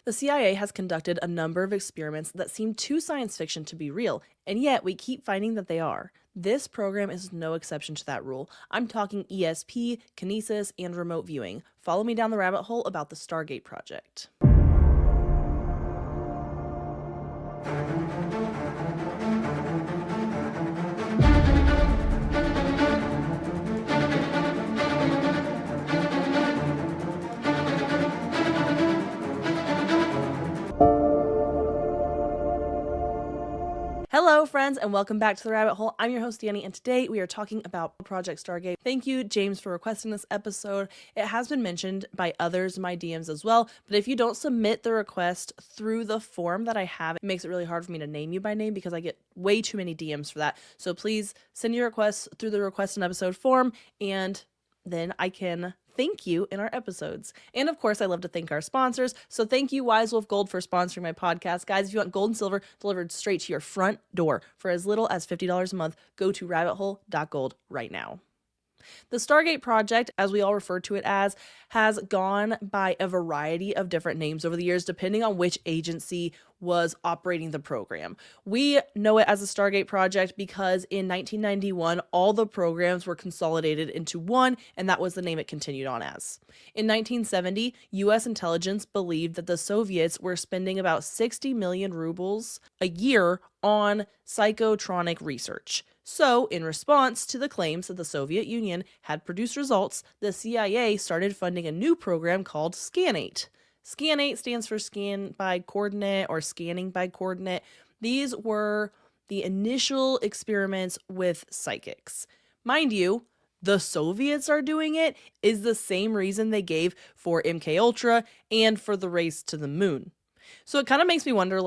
The CIA has conducted a number of experiments that seem too science fiction to be real, and yet we keep finding that they are. This program is no exception to that rule. I'm talking ESP, kinesis, and remote viewing. Follow me down the rabbit hole about the Stargate Project. Hello, friends, and welcome back to the rabbit hole. I'm your host, Danny, and today we are talking about Project Stargate. Thank you, James, for requesting this episode. It has been mentioned by others in my DMs as well, but if you don't submit the request through the form that I have, it makes it really hard for me to name you by name because I get way too many DMs for that. So please send your requests through the request an episode form, and then I can thank you in our episodes. And of course, I love to thank our sponsors. So thank you, Wise Wolf Gold, for sponsoring my podcast. Guys, if you want gold and silver delivered straight to your front door for as little as $50 a month, go to rabbithole.gold right now. The Stargate Project, as we all refer to it as, has gone by a variety of different names over the years, depending on which agency was operating the program. We know it as the Stargate Project because in 1991, all the programs were consolidated into one, and that was the name it continued on as. In 1970, U.S. intelligence believed that the Soviets were spending about 60 million rubles a year on psychotronic research. So, in response to the claims that the Soviet Union had produced results, the CIA started funding a new program called SCANATE. SCANATE stands for scan by coordinate or scanning by coordinate. These were the initial experiments with psychics. Mind you, the Soviets are doing it is the same reason they gave for MKUltra and for the race to the moon. So it kind of makes me wonder,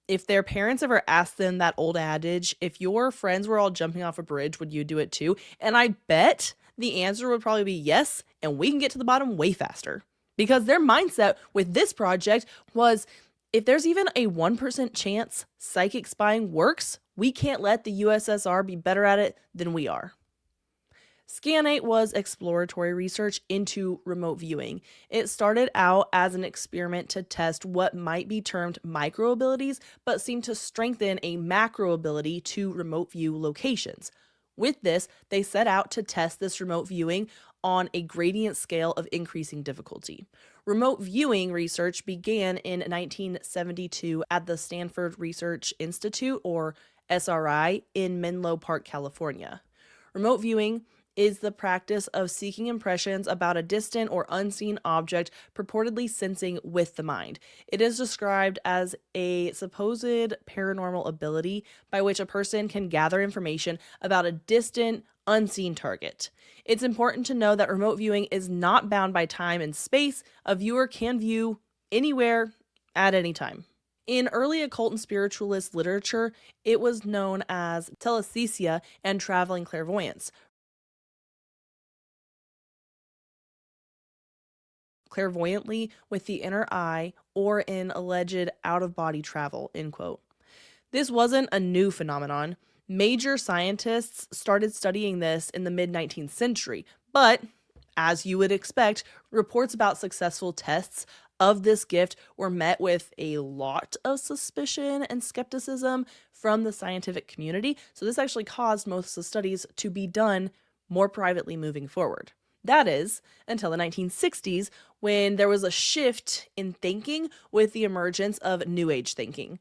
if their parents ever asked them that old adage, if your friends were all jumping off a bridge, would you do it too? And I bet the answer would probably be yes, and we can get to the bottom way faster. Because their mindset with this project was, if there's even a 1% chance psychic spying works, we can't let the USSR be better at it than we are. SCANATE was exploratory research into remote viewing. It started out as an experiment to test what might be termed micro abilities, but seemed to strengthen a macro ability to remote view locations. With this, they set out to test this remote viewing on a gradient scale of increasing difficulty. Remote viewing research began in 1972 at the Stanford Research Institute, or SRI, in Menlo Park, California. Remote viewing is the practice of seeking impressions about a distant or unseen object purportedly sensing with the mind. It is described as a supposed paranormal ability by which a person can gather information about a distant, unseen target. It's important to know that remote viewing is not bound by time and space. A viewer can view anywhere at any time. In early occult and spiritualist literature, it was known as telesthesia and traveling clairvoyance. Clairvoyantly with the inner eye or in alleged out-of-body travel, end quote. This wasn't a new phenomenon. Major scientists started studying this in the mid-19th century, but as you would expect, reports about successful tests of this gift were met with a lot of suspicion and skepticism from the scientific community, so this actually caused most of the studies to be done more privately moving forward. That is, until the 1960s, when there was a shift in thinking with the emergence of New Age thinking.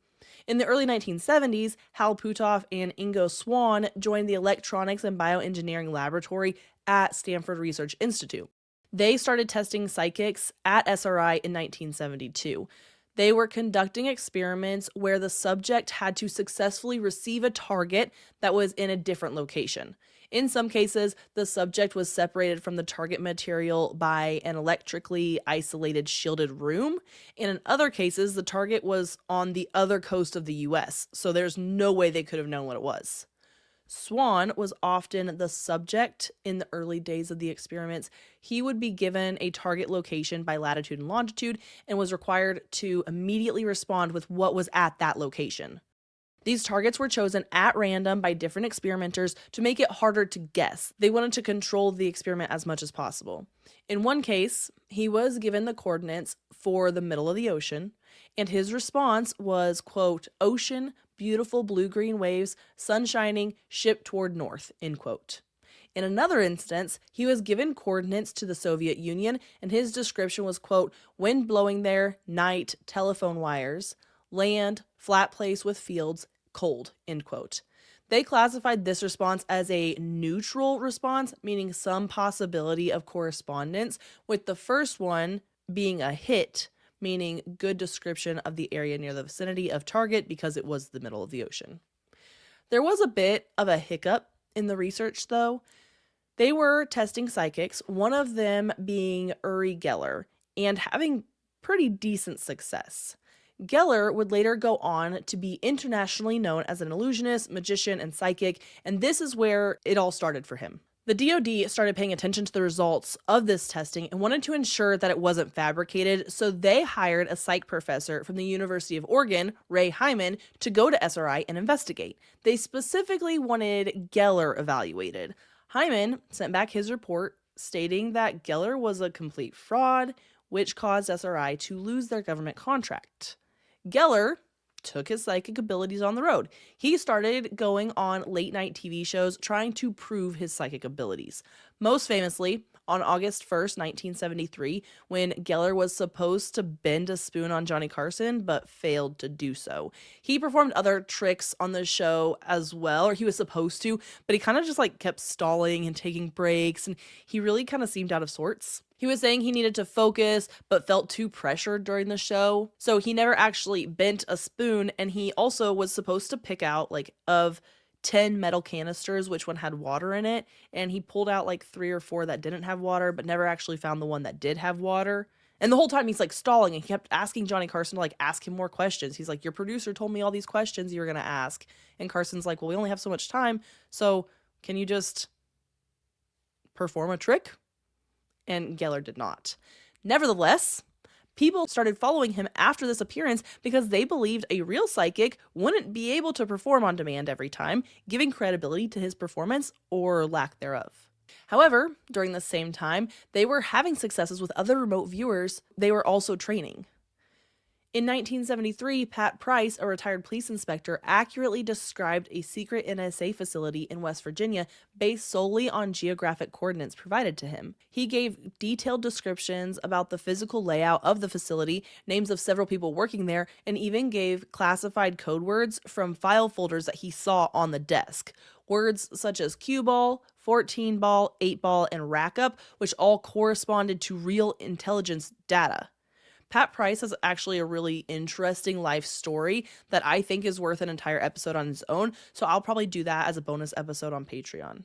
In the early 1970s, Hal Puthoff and Ingo Swann joined the Electronics and Bioengineering Laboratory at Stanford Research Institute. They started testing psychics at SRI in 1972. They were conducting experiments where the subject had to successfully receive a target that was in a different location. In some cases, the subject was separated from the target material by an electrically isolated shielded room, and in other cases, the target was on the other coast of the US, so there's no way they could have known what it was. Swann was often the subject in the early days of the experiments. He would be given a target location by latitude and longitude and was required to immediately respond with what was at that location. These targets were chosen at random by different experimenters to make it harder to guess. They wanted to control the experiment as much as possible. In one case, he was given the coordinates for the middle of the ocean, and his response was, quote, ocean, beautiful blue-green waves, sun shining, ship toward north, end quote. In another instance, he was given coordinates to the Soviet Union, and his description was, quote, wind blowing there, night, telephone wires, land, flat place with fields, cold, end quote. They classified this response as a neutral response, meaning some possibility of correspondence, with the first one being a hit, meaning good description of the area near the vicinity of target because it was the middle of the ocean. There was a bit of a hiccup in the research, though. They were testing psychics, one of them being Uri Geller, and having pretty decent success. Geller would later go on to be internationally known as an illusionist, magician, and psychic, and this is where it all started for him. The DoD started paying attention to the results of this testing and wanted to ensure that it wasn't fabricated, so they hired a psych professor from the University of Oregon, Ray Hyman, to go to SRI and investigate. They specifically wanted Geller evaluated. Hyman sent back his report stating that Geller was a complete fraud, which caused SRI to lose their government contract. Geller took his psychic abilities on the road. He started going on late-night TV shows trying to prove his psychic abilities. Most famously, on August 1st, 1973, when Geller was supposed to bend a spoon on Johnny Carson, but failed to do so. He performed other tricks on the show as well, or he was supposed to, but he kind of just kept stalling and taking breaks, and he really kind of seemed out of sorts. He was saying he needed to focus, but felt too pressured during the show, so he never actually bent a spoon, and he also was supposed to pick out, of 10 metal canisters, which one had water in it, and he pulled out 3 or 4 that didn't have water, but never actually found the one that did have water. And the whole time he's stalling, and he kept asking Johnny Carson to ask him more questions. He's like, your producer told me all these questions you were going to ask. And Carson's like, well, we only have so much time, so can you just perform a trick? And Geller did not. Nevertheless, people started following him after this appearance because they believed a real psychic wouldn't be able to perform on demand every time, giving credibility to his performance or lack thereof. However, during the same time, they were having successes with other remote viewers they were also training. In 1973, Pat Price, a retired police inspector, accurately described a secret NSA facility in West Virginia based solely on geographic coordinates provided to him. He gave detailed descriptions about the physical layout of the facility, names of several people working there, and even gave classified code words from file folders that he saw on the desk. Words such as cue ball, 14 ball, 8 ball, and rack up, which all corresponded to real intelligence data. Pat Price has actually a really interesting life story that I think is worth an entire episode on its own, so I'll probably do that as a bonus episode on Patreon.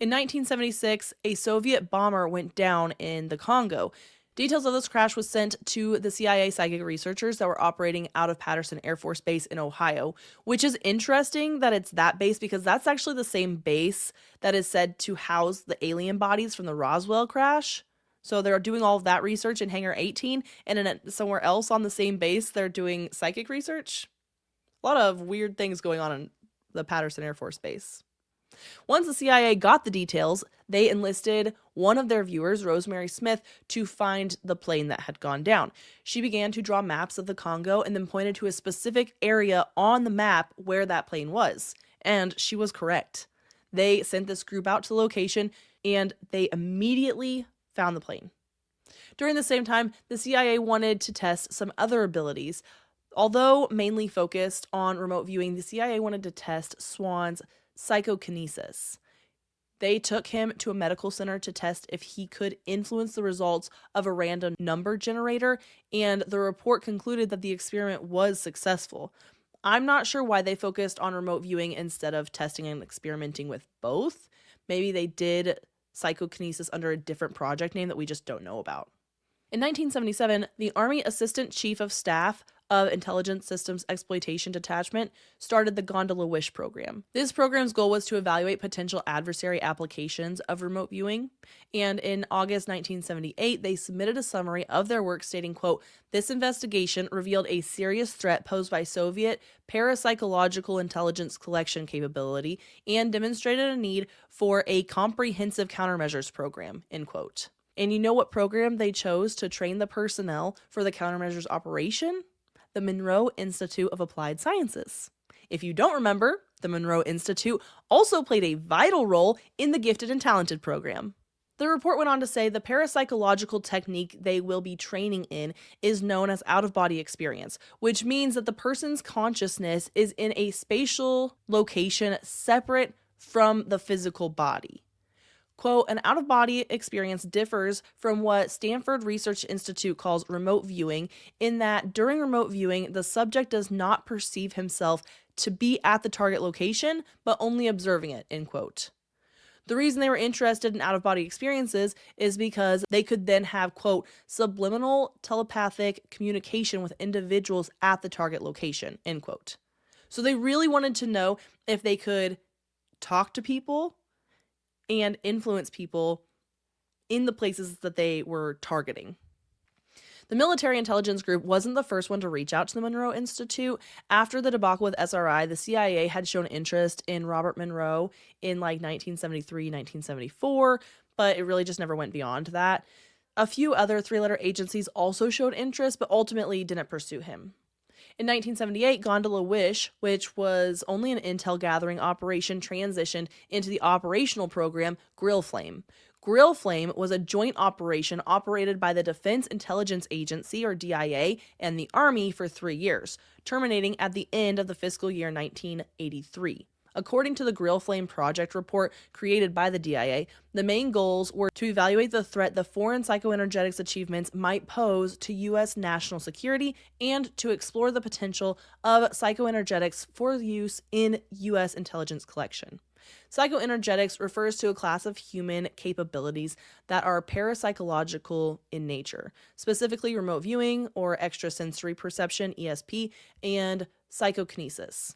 In 1976, a Soviet bomber went down in the Congo. Details of this crash was sent to the CIA psychic researchers that were operating out of Patterson Air Force Base in Ohio, which is interesting that it's that base because that's actually the same base that is said to house the alien bodies from the Roswell crash. So they're doing all of that research in Hangar 18, and in somewhere else on the same base, they're doing psychic research. A lot of weird things going on in the Patterson Air Force Base. Once the CIA got the details, they enlisted one of their viewers, Rosemary Smith, to find the plane that had gone down. She began to draw maps of the Congo and then pointed to a specific area on the map where that plane was. And she was correct. They sent this group out to the location, and they immediately found the plane. During the same time, the CIA wanted to test some other abilities. Although mainly focused on remote viewing, the CIA wanted to test Swan's psychokinesis. They took him to a medical center to test if he could influence the results of a random number generator, and the report concluded that the experiment was successful. I'm not sure why they focused on remote viewing instead of testing and experimenting with both. Maybe they did psychokinesis under a different project name that we just don't know about. In 1977, the Army Assistant Chief of Staff of Intelligence Systems Exploitation Detachment started the Gondola Wish program. This program's goal was to evaluate potential adversary applications of remote viewing, and in August 1978, they submitted a summary of their work stating, quote, "This investigation revealed a serious threat posed by Soviet parapsychological intelligence collection capability and demonstrated a need for a comprehensive countermeasures program," end quote. And you know what program they chose to train the personnel for the countermeasures operation? The Monroe Institute of Applied Sciences. If you don't remember, the Monroe Institute also played a vital role in the Gifted and Talented program. The report went on to say the parapsychological technique they will be training in is known as out-of-body experience, which means that the person's consciousness is in a spatial location separate from the physical body. Quote, an out-of-body experience differs from what Stanford Research Institute calls remote viewing in that during remote viewing, the subject does not perceive himself to be at the target location, but only observing it, end quote. The reason they were interested in out-of-body experiences is because they could then have, quote, subliminal telepathic communication with individuals at the target location, end quote. So they really wanted to know if they could talk to people and influence people in the places that they were targeting. The military intelligence group wasn't the first one to reach out to the Monroe Institute. After the debacle with SRI, the CIA had shown interest in Robert Monroe in like 1973, 1974, but it really just never went beyond that. A few other three-letter agencies also showed interest, but ultimately didn't pursue him. In 1978, Gondola Wish, which was only an intel gathering operation, transitioned into the operational program Grill Flame. Grill Flame was a joint operation operated by the Defense Intelligence Agency, or DIA, and the Army for 3 years, terminating at the end of the fiscal year 1983. According to the Grill Flame Project report created by the DIA, the main goals were to evaluate the threat the foreign psychoenergetics achievements might pose to U.S. national security and to explore the potential of psychoenergetics for use in U.S. intelligence collection. Psychoenergetics refers to a class of human capabilities that are parapsychological in nature, specifically remote viewing or extrasensory perception, ESP, and psychokinesis.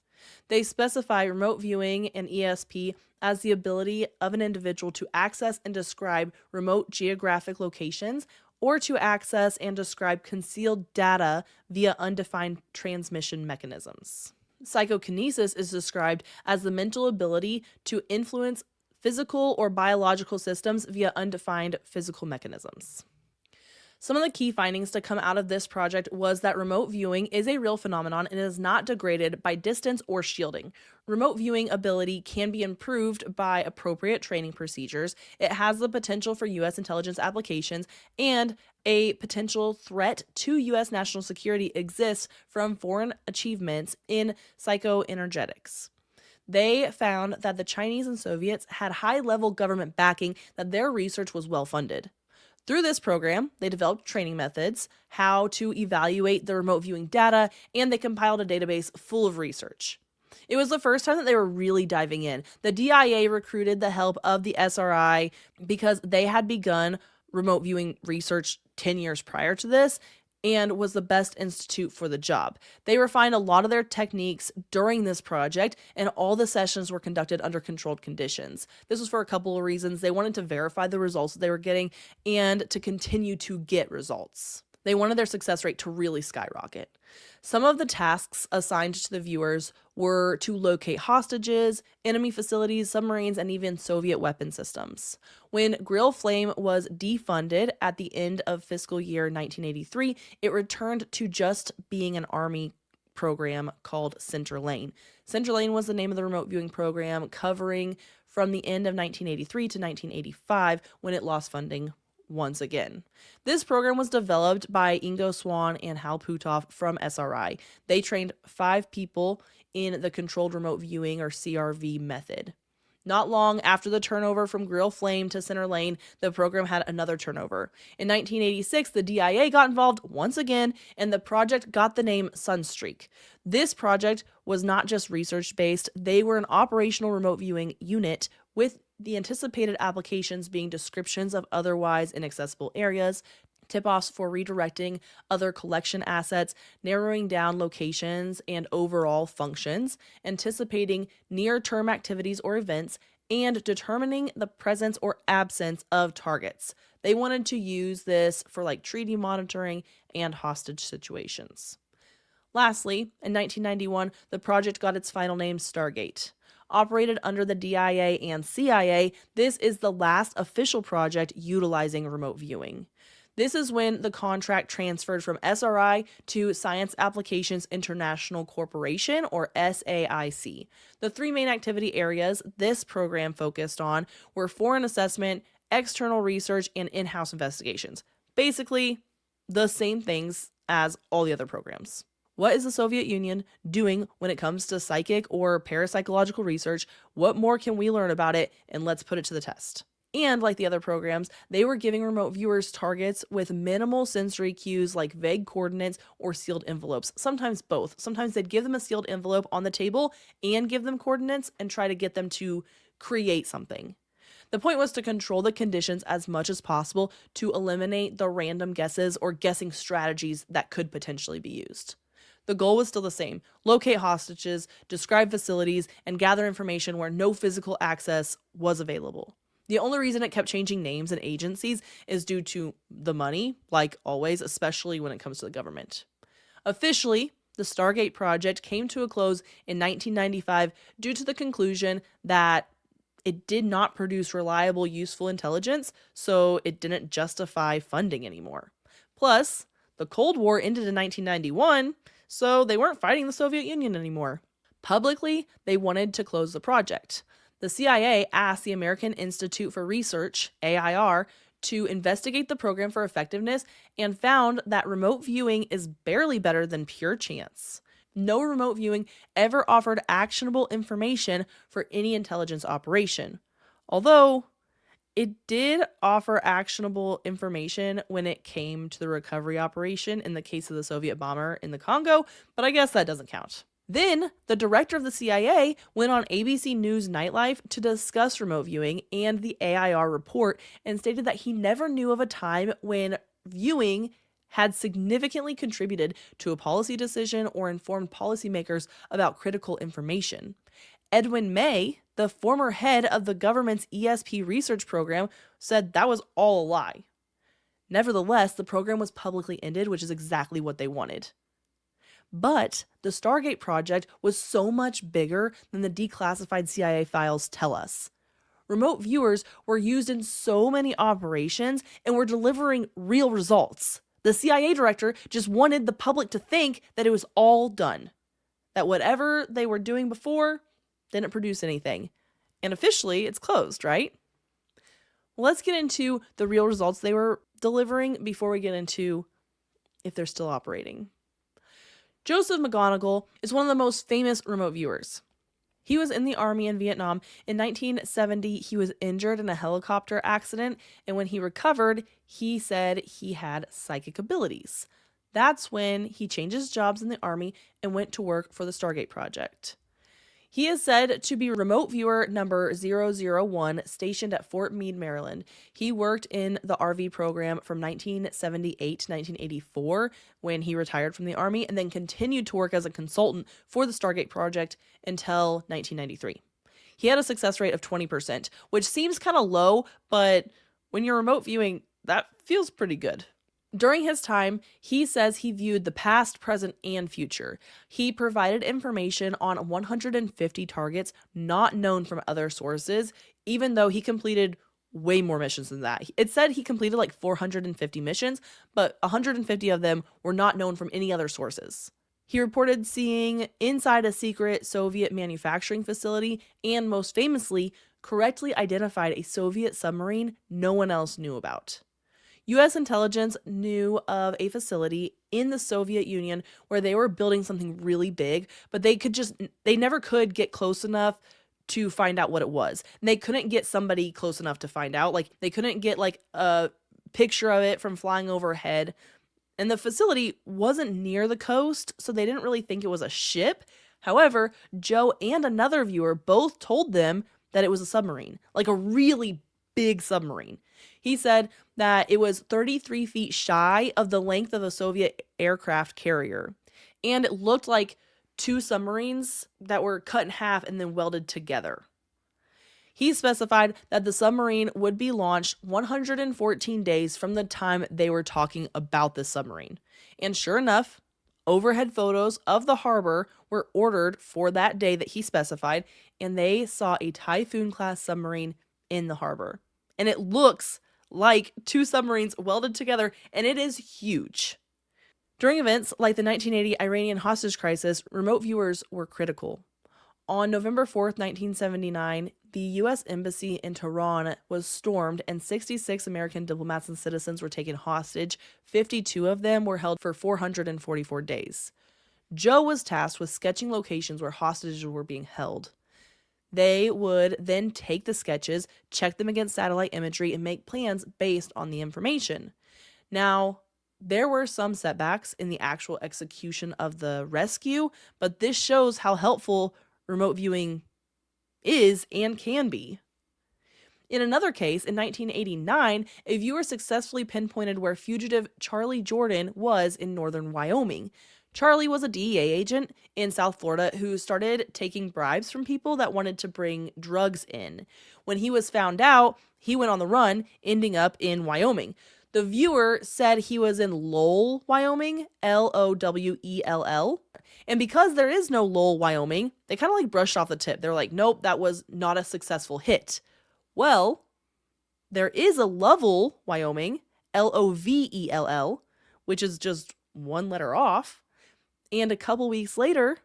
They specify remote viewing and ESP as the ability of an individual to access and describe remote geographic locations or to access and describe concealed data via undefined transmission mechanisms. Psychokinesis is described as the mental ability to influence physical or biological systems via undefined physical mechanisms. Some of the key findings to come out of this project was that remote viewing is a real phenomenon and is not degraded by distance or shielding. Remote viewing ability can be improved by appropriate training procedures. It has the potential for U.S. intelligence applications, and a potential threat to U.S. national security exists from foreign achievements in psychoenergetics. They found that the Chinese and Soviets had high-level government backing, that their research was well-funded. Through this program, they developed training methods, how to evaluate the remote viewing data, and they compiled a database full of research. It was the first time that they were really diving in. The DIA recruited the help of the SRI because they had begun remote viewing research 10 years prior to this and was the best institute for the job. They refined a lot of their techniques during this project, and all the sessions were conducted under controlled conditions. This was for a couple of reasons. They wanted to verify the results that they were getting and to continue to get results. They wanted their success rate to really skyrocket. Some of the tasks assigned to the viewers were to locate hostages, enemy facilities, submarines, and even Soviet weapon systems. When Grill Flame was defunded at the end of fiscal year 1983, it returned to just being an Army program called Center Lane. Center Lane was the name of the remote viewing program, covering from the end of 1983 to 1985 when it lost funding once again. This program was developed by Ingo Swan and Hal Puthoff from SRI. They trained 5 people in the controlled remote viewing, or CRV, method. Not long after the turnover from Grill Flame to Center Lane, the program had another turnover. In 1986, the DIA got involved once again, and the project got the name Sunstreak. This project was not just research-based. They were an operational remote viewing unit with the anticipated applications being descriptions of otherwise inaccessible areas, tip-offs for redirecting other collection assets, narrowing down locations and overall functions, anticipating near-term activities or events, and determining the presence or absence of targets. They wanted to use this for like treaty monitoring and hostage situations. Lastly, in 1991, the project got its final name, Stargate. Operated under the DIA and CIA, this is the last official project utilizing remote viewing. This is when the contract transferred from SRI to Science Applications International Corporation, or SAIC. The three main activity areas this program focused on were foreign assessment, external research, and in-house investigations. Basically, the same things as all the other programs. What is the Soviet Union doing when it comes to psychic or parapsychological research? What more can we learn about it? And let's put it to the test. And like the other programs, they were giving remote viewers targets with minimal sensory cues like vague coordinates or sealed envelopes. Sometimes both. Sometimes they'd give them a sealed envelope on the table and give them coordinates and try to get them to create something. The point was to control the conditions as much as possible to eliminate the random guesses or guessing strategies that could potentially be used. The goal was still the same: locate hostages, describe facilities, and gather information where no physical access was available. The only reason it kept changing names and agencies is due to the money, like always, especially when it comes to the government. Officially, the Stargate Project came to a close in 1995 due to the conclusion that it did not produce reliable, useful intelligence, so it didn't justify funding anymore. Plus, the Cold War ended in 1991, so they weren't fighting the Soviet Union anymore. Publicly, they wanted to close the project. The CIA asked the American Institute for Research, AIR, to investigate the program for effectiveness and found that remote viewing is barely better than pure chance. No remote viewing ever offered actionable information for any intelligence operation. Although, it did offer actionable information when it came to the recovery operation in the case of the Soviet bomber in the Congo, but I guess that doesn't count. Then, the director of the CIA went on ABC News Nightlife to discuss remote viewing and the AIR report and stated that he never knew of a time when viewing had significantly contributed to a policy decision or informed policymakers about critical information. Edwin May, the former head of the government's ESP research program, said that was all a lie. Nevertheless, the program was publicly ended, which is exactly what they wanted. But the Stargate Project was so much bigger than the declassified CIA files tell us. Remote viewers were used in so many operations and were delivering real results. The CIA director just wanted the public to think that it was all done, that whatever they were doing before didn't produce anything. And officially, it's closed, right? Well, let's get into the real results they were delivering before we get into if they're still operating. Joseph McGonigal is one of the most famous remote viewers. He was in the Army in Vietnam. In 1970, he was injured in a helicopter accident, and when he recovered, he said he had psychic abilities. That's when he changed his jobs in the Army and went to work for the Stargate Project. He is said to be remote viewer number 001, stationed at Fort Meade, Maryland. He worked in the RV program from 1978 to 1984 when he retired from the Army, and then continued to work as a consultant for the Stargate Project until 1993. He had a success rate of 20%, which seems kind of low, but when you're remote viewing, that feels pretty good. During his time, he says he viewed the past, present, and future. He provided information on 150 targets not known from other sources, even though he completed way more missions than that. It said he completed like 450 missions, but 150 of them were not known from any other sources. He reported seeing inside a secret Soviet manufacturing facility and, most famously, correctly identified a Soviet submarine no one else knew about. U.S. intelligence knew of a facility in the Soviet Union where they were building something really big, but they never could get close enough to find out what it was. And they couldn't get somebody close enough to find out. Like, they couldn't get like a picture of it from flying overhead. And the facility wasn't near the coast, so they didn't really think it was a ship. However, Joe and another viewer both told them that it was a submarine, like a really big submarine. He said that it was 33 feet shy of the length of a Soviet aircraft carrier, and it looked like two submarines that were cut in half and then welded together. He specified that the submarine would be launched 114 days from the time they were talking about the submarine. And sure enough, Overhead photos of the harbor were ordered for that day that he specified, and they saw a Typhoon-class submarine in the harbor. And it looks like two submarines welded together, and it is huge. During events like the 1980 Iranian hostage crisis, remote viewers were critical. On November 4th, 1979, the U.S. Embassy in Tehran was stormed and 66 American diplomats and citizens were taken hostage. 52 of them were held for 444 days. Joe was tasked with sketching locations where hostages were being held. They would then take the sketches, check them against satellite imagery, and make plans based on the information. Now, there were some setbacks in the actual execution of the rescue, but this shows how helpful remote viewing is and can be. In another case, in 1989, a viewer successfully pinpointed where fugitive Charlie Jordan was in northern Wyoming. Charlie was a DEA agent in South Florida who started taking bribes from people that wanted to bring drugs in. When he was found out, he went on the run, ending up in Wyoming. The viewer said he was in Lowell, Wyoming, Lowell. And because there is no Lowell, Wyoming, they kind of like brushed off the tip. They're like, nope, that was not a successful hit. Well, there is a Lovell, Wyoming, Lovell, which is just one letter off. And a couple weeks later,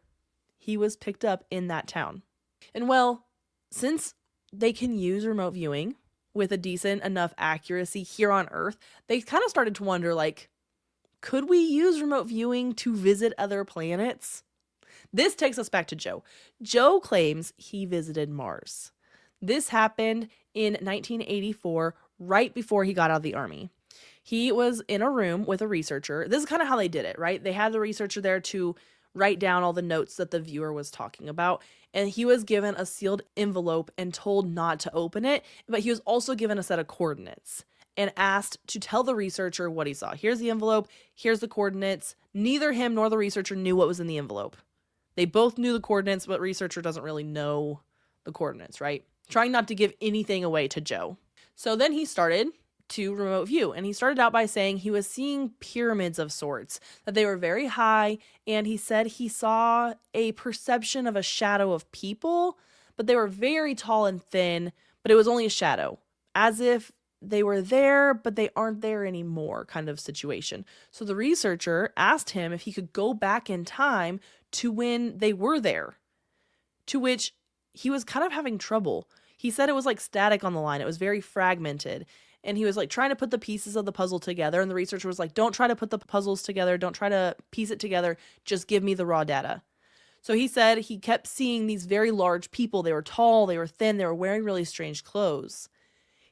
he was picked up in that town. And well, since they can use remote viewing with a decent enough accuracy here on Earth, they kind of started to wonder, like, could we use remote viewing to visit other planets? This takes us back to Joe. Joe claims he visited Mars. This happened in 1984, right before he got out of the Army. He was in a room with a researcher. This is kind of how they did it, right? They had the researcher there to write down all the notes that the viewer was talking about. And he was given a sealed envelope and told not to open it. But he was also given a set of coordinates and asked to tell the researcher what he saw. Here's the envelope. Here's the coordinates. Neither him nor the researcher knew what was in the envelope. They both knew the coordinates, but researcher doesn't really know the coordinates, right? Trying not to give anything away to Joe. So then he started to remote view. And he started out by saying he was seeing pyramids of sorts, that they were very high. And he said he saw a perception of a shadow of people, but they were very tall and thin, but it was only a shadow, as if they were there, but they aren't there anymore kind of situation. So the researcher asked him if he could go back in time to when they were there, to which he was kind of having trouble. He said it was like static on the line. It was very fragmented. And he was like trying to put the pieces of the puzzle together. And the researcher was like, don't try to put the puzzles together. Don't try to piece it together. Just give me the raw data. So he said he kept seeing these very large people. They were tall, they were thin, they were wearing really strange clothes.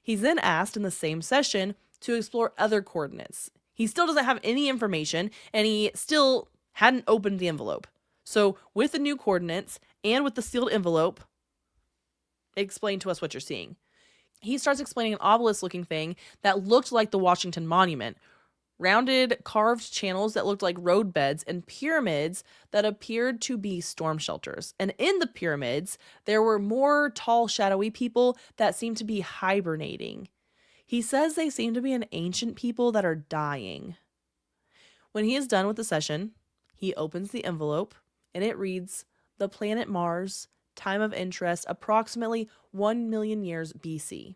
He's then asked in the same session to explore other coordinates. He still doesn't have any information, and he still hadn't opened the envelope. So with the new coordinates and with the sealed envelope, explain to us what you're seeing. He starts explaining an obelisk-looking thing that looked like the Washington Monument. Rounded carved channels that looked like roadbeds and pyramids that appeared to be storm shelters. And in the pyramids, there were more tall, shadowy people that seemed to be hibernating. He says they seem to be an ancient people that are dying. When he is done with the session, he opens the envelope and it reads, "The planet Mars, time of interest, approximately 1 million years BC."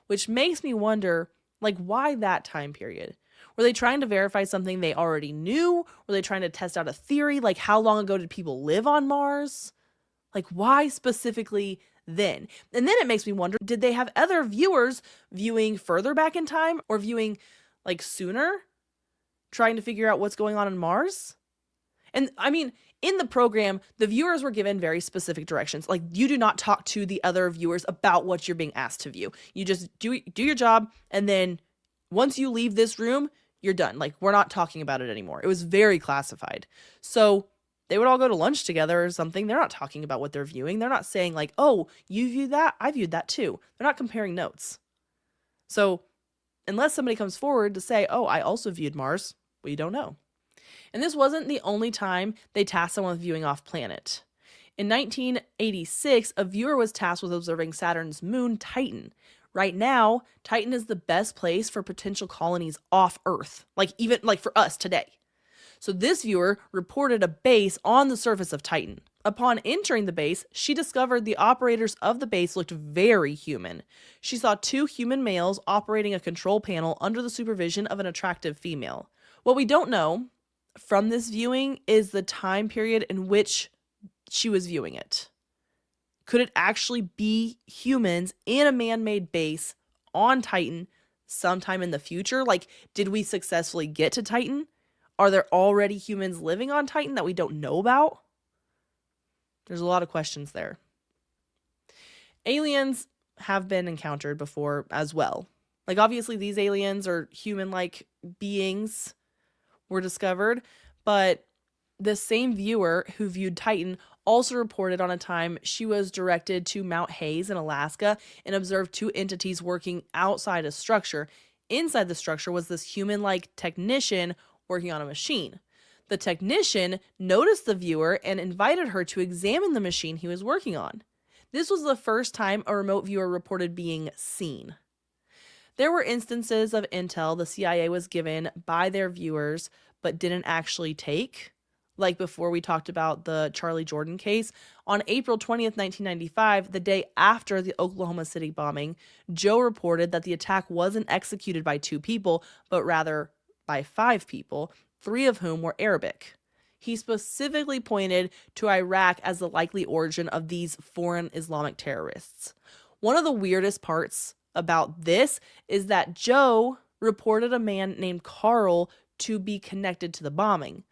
Which makes me wonder, like, why that time period? Were they trying to verify something they already knew? Were they trying to test out a theory? Like, how long ago did people live on Mars? Like, why specifically then? And then it makes me wonder, did they have other viewers viewing further back in time or viewing, like, sooner? Trying to figure out what's going on Mars? And, I mean, in the program, the viewers were given very specific directions. Like, you do not talk to the other viewers about what you're being asked to view. You just do your job, and then once you leave this room, you're done. Like, we're not talking about it anymore. It was very classified. So they would all go to lunch together or something. They're not talking about what they're viewing. They're not saying like, oh, you viewed that? I viewed that too. They're not comparing notes. So unless somebody comes forward to say, oh, I also viewed Mars, we don't know. And this wasn't the only time they tasked someone with viewing off planet. In 1986, a viewer was tasked with observing Saturn's moon, Titan. Right now, Titan is the best place for potential colonies off Earth, like even like for us today. So this viewer reported a base on the surface of Titan. Upon entering the base, she discovered the operators of the base looked very human. She saw 2 human males operating a control panel under the supervision of an attractive female. What we don't know from this viewing is the time period in which she was viewing it. Could it actually be humans in a man-made base on Titan sometime in the future? Like, did we successfully get to Titan? Are there already humans living on Titan that we don't know about? There's a lot of questions there. Aliens have been encountered before as well. Like, obviously, these aliens or human-like beings were discovered, but the same viewer who viewed Titan also reported on a time she was directed to Mount Hayes in Alaska and observed 2 entities working outside a structure. Inside the structure was this human-like technician working on a machine. The technician noticed the viewer and invited her to examine the machine he was working on. This was the first time a remote viewer reported being seen. There were instances of intel the CIA was given by their viewers but didn't actually take. Like before we talked about the Charlie Jordan case, on April 20th, 1995, the day after the Oklahoma City bombing, Joe reported that the attack wasn't executed by 2 people, but rather by 5 people, 3 of whom were Arabic. He specifically pointed to Iraq as the likely origin of these foreign Islamic terrorists. One of the weirdest parts about this is that Joe reported a man named Carl to be connected to the bombing.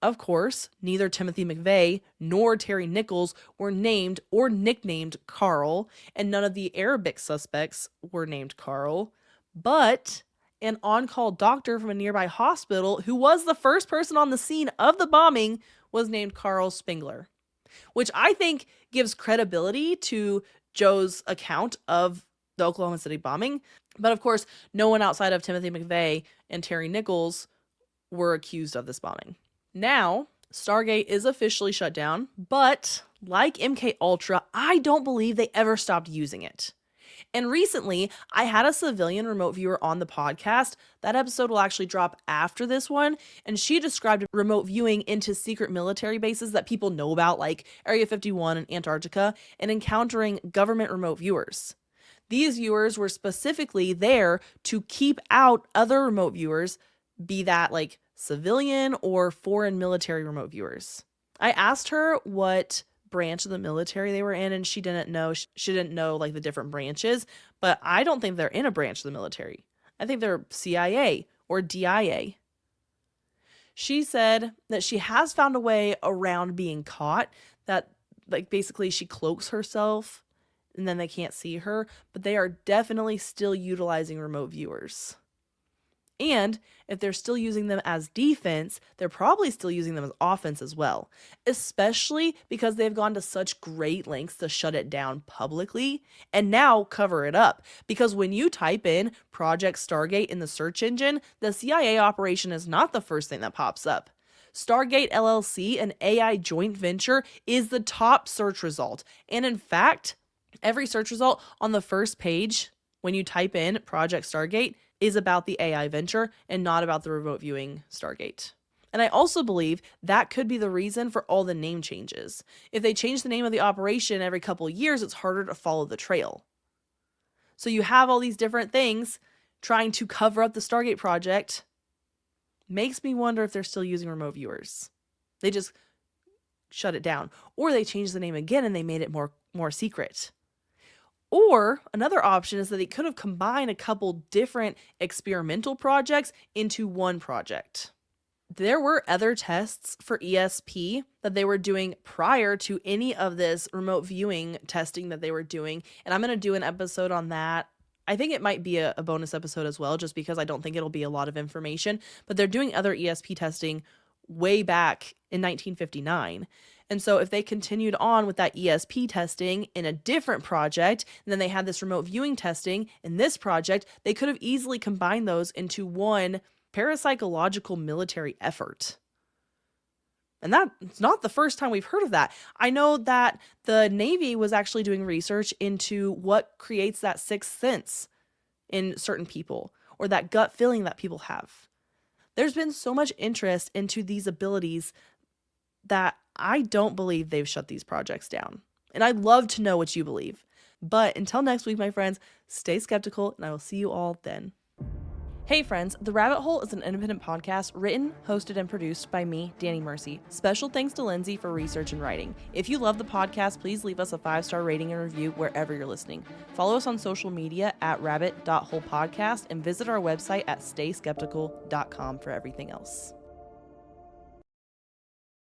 Of course, neither Timothy McVeigh nor Terry Nichols were named or nicknamed Carl, and none of the Arabic suspects were named Carl, but an on-call doctor from a nearby hospital who was the first person on the scene of the bombing was named Carl Spengler, which I think gives credibility to Joe's account of the Oklahoma City bombing. But of course, no one outside of Timothy McVeigh and Terry Nichols were accused of this bombing. Now, Stargate is officially shut down, but like MK Ultra, I don't believe they ever stopped using it. And recently, I had a civilian remote viewer on the podcast. That episode will actually drop after this one, and she described remote viewing into secret military bases that people know about, like Area 51 and Antarctica, and encountering government remote viewers. These viewers were specifically there to keep out other remote viewers, be that like civilian or foreign military remote viewers. I asked her what branch of the military they were in, and she didn't know. She didn't know like the different branches, but I don't think they're in a branch of the military. I think they're CIA or DIA. She said that she has found a way around being caught, that like basically she cloaks herself and then they can't see her, but they are definitely still utilizing remote viewers. And if they're still using them as defense, they're probably still using them as offense as well, especially because they've gone to such great lengths to shut it down publicly and now cover it up. Because when you type in Project Stargate in the search engine, the CIA operation is not the first thing that pops up. Stargate LLC, an AI joint venture, is the top search result. And in fact, every search result on the first page, when you type in Project Stargate, is about the AI venture and not about the remote viewing Stargate. And I also believe that could be the reason for all the name changes. If they change the name of the operation every couple of years, it's harder to follow the trail. So you have all these different things trying to cover up the Stargate project. Makes me wonder if they're still using remote viewers. They just shut it down. Or they changed the name again and they made it more secret. Or another option is that they could have combined a couple different experimental projects into one project. There were other tests for ESP that they were doing prior to any of this remote viewing testing that they were doing. And I'm going to do an episode on that. I think it might be a bonus episode as well, just because I don't think it'll be a lot of information. But they're doing other ESP testing way back in 1959. And so if they continued on with that ESP testing in a different project, and then they had this remote viewing testing in this project, they could have easily combined those into one parapsychological military effort. And that's not the first time we've heard of that. I know that the Navy was actually doing research into what creates that sixth sense in certain people, or that gut feeling that people have. There's been so much interest into these abilities that I don't believe they've shut these projects down. And I'd love to know what you believe. But until next week, my friends, stay skeptical, and I will see you all then. Hey friends, The Rabbit Hole is an independent podcast written, hosted, and produced by me, Danny Mercy. Special thanks to Lindsay for research and writing. If you love the podcast, please leave us a 5-star rating and review wherever you're listening. Follow us on social media at rabbit.holepodcast and visit our website at stayskeptical.com for everything else.